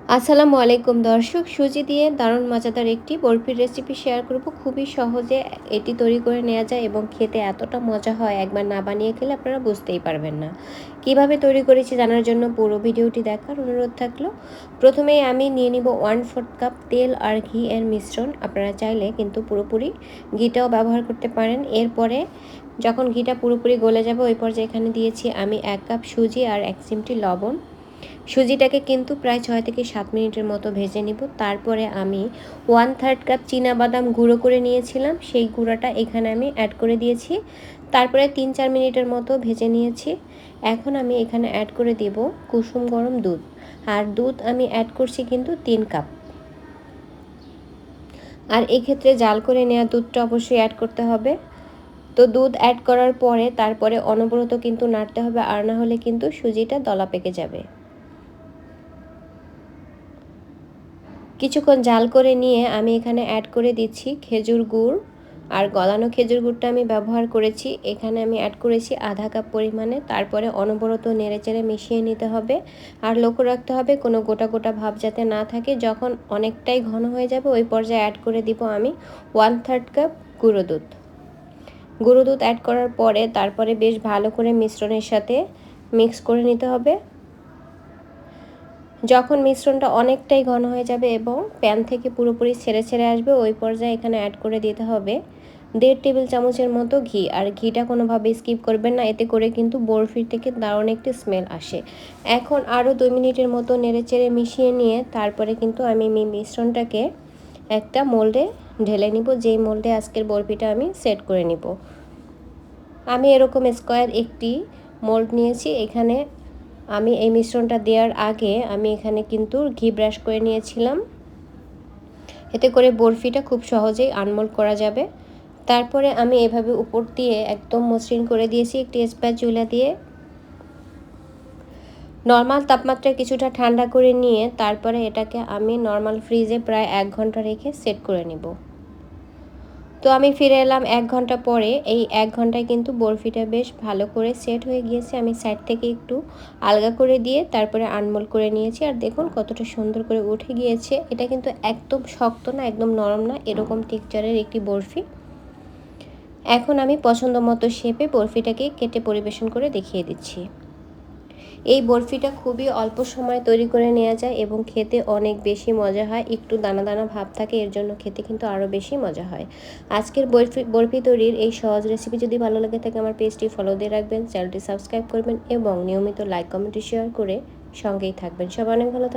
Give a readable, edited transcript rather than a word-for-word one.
আসসালামু আলাইকুম দর্শক, সুজি দিয়ে দারুণ মজাদার একটি বরফির রেসিপি শেয়ার করব। খুবই সহজে এটি তৈরি করে নেওয়া যায় এবং খেতে এতটা মজা হয়, একবার না বানিয়ে খেলে আপনারা বুঝতেই পারবেন না। কিভাবে তৈরি করেছি জানার জন্য পুরো ভিডিওটি দেখার অনুরোধ থাকলো। প্রথমেই আমি নিয়ে নিব 1/4 কাপ তেল আর ঘি এর মিশ্রণ। আপনারা চাইলে কিন্তু পুরোপুরি ঘিটাও ব্যবহার করতে পারেন। এরপরে যখন ঘিটা পুরোপুরি গলে যাবে ওই পর্যায়ে এখানে দিয়েছি আমি 1 কাপ সুজি আর 1 চিমটি লবণ। সুজিটাকে কিন্তু প্রায় 6 থেকে 7 মিনিটের মতো ভেজে নিব। তারপরে আমি 1/3 কাপ বাদাম গুঁড়ো করে নিয়েছিলাম, সেই গুঁড়োটা এখানে আমি অ্যাড করে দিয়েছি। তারপরে 3-4 মিনিটের মতো ভেজে নিয়েছি। এখন আমি এখানে অ্যাড করে দেব কুসুম গরম দুধ। আর দুধ আমি অ্যাড করছি কিন্তু 3 কাপ। আর এক্ষেত্রে জাল করে নেওয়া দুধটা অবশ্যই অ্যাড করতে হবে। তো দুধ অ্যাড করার পরে তারপরে অনবরত কিন্তু নাড়তে হবে, আর না হলে কিন্তু সুজিটা দলা পেকে যাবে। কিছুক্ষণ জাল করে নিয়ে আমি এখানে অ্যাড করে দিচ্ছি খেজুর গুড়। আর গলানো খেজুর গুড়টা আমি ব্যবহার করেছি, এখানে আমি অ্যাড করেছি আধা কাপ পরিমাণে। তারপরে অনবরত নেড়েচেড়ে মিশিয়ে নিতে হবে। আর লক্ষ্য রাখতে হবে কোনো গোটা গোটা ভাব যাতে না থাকে। যখন অনেকটাই ঘন হয়ে যাবে ওই পর্যায়ে অ্যাড করে দিব আমি 1/3 কাপ গুঁড়ো দুধ। গুঁড়ো দুধ অ্যাড করার পরে তারপরে বেশ ভালো করে মিশ্রণের সাথে মিক্স করে নিতে হবে। যখন মিশ্রণটা অনেকটাই ঘন হয়ে যাবে এবং প্যান থেকে পুরোপুরি ছেড়ে ছেড়ে আসবে ওই পর্যায়ে এখানে অ্যাড করে দিতে হবে 1.5 টেবিল চামচের মতো ঘি। আর ঘিটা কোনোভাবে স্কিপ করবেন না, এতে করে কিন্তু বরফির থেকে দারুণ একটি স্মেল আসে। এখন আরও 2 মিনিটের মতো নেড়েচেড়ে মিশিয়ে নিয়ে তারপরে কিন্তু আমি মিশ্রণটাকে একটা মোল্ডে ঢেলে নিব, যেই মোল্ডে আজকের বরফিটা আমি সেট করে নিব। আমি এরকম স্কোয়ার একটি মোল্ড নিয়েছি। এখানে আমি এই মিশ্রণটা দেওয়ার আগে আমি এখানে কিন্তু ঘি ব্রাশ করে নিয়েছিলাম, এতে করে বরফিটা খুব সহজেই আনমোল্ড করা যাবে। তারপরে আমি এভাবে উপর দিয়ে একদম মসৃণ করে দিয়েছি একটি স্প্যাচুলা দিয়ে। নর্মাল তাপমাত্রায় কিছুটা ঠান্ডা করে নিয়ে তারপরে এটাকে আমি নর্মাল ফ্রিজে প্রায় 1 ঘন্টা রেখে সেট করে নেব। তো আমি ফিরে এলাম 1 ঘন্টা পরে। এই 1 ঘন্টায় কিন্তু বরফিটা বেশ ভালো করে সেট হয়ে গিয়েছে। আমি সাইড থেকে একটু আলগা করে দিয়ে তারপরে আনমোল্ড করে নিয়েছি। আর দেখুন কতটা সুন্দর করে উঠে গিয়েছে। এটা কিন্তু একদম শক্ত না, একদম নরম না, এরকম টেক্সচারের একটি বরফি। এখন আমি পছন্দ মতো শেপে বরফিটাকে কেটে পরিবেশন করে দেখিয়ে দিচ্ছি। এই বরফিটা খুবই অল্প সময় তৈরি করে নেওয়া যায় এবং খেতে অনেক বেশি মজা হয়। একটু দানা দানা ভাব থাকে, এর জন্য খেতে কিন্তু আরও বেশি মজা হয়। আজকের বরফি তৈরির এই সহজ রেসিপি যদি ভালো লাগে থাকে আমার পেজটি ফলো দিয়ে রাখবেন, চ্যানেলটি সাবস্ক্রাইব করবেন এবং নিয়মিত লাইক কমেন্ট শেয়ার করে সঙ্গেই থাকবেন। সবাই অনেক ভালো থাকবেন।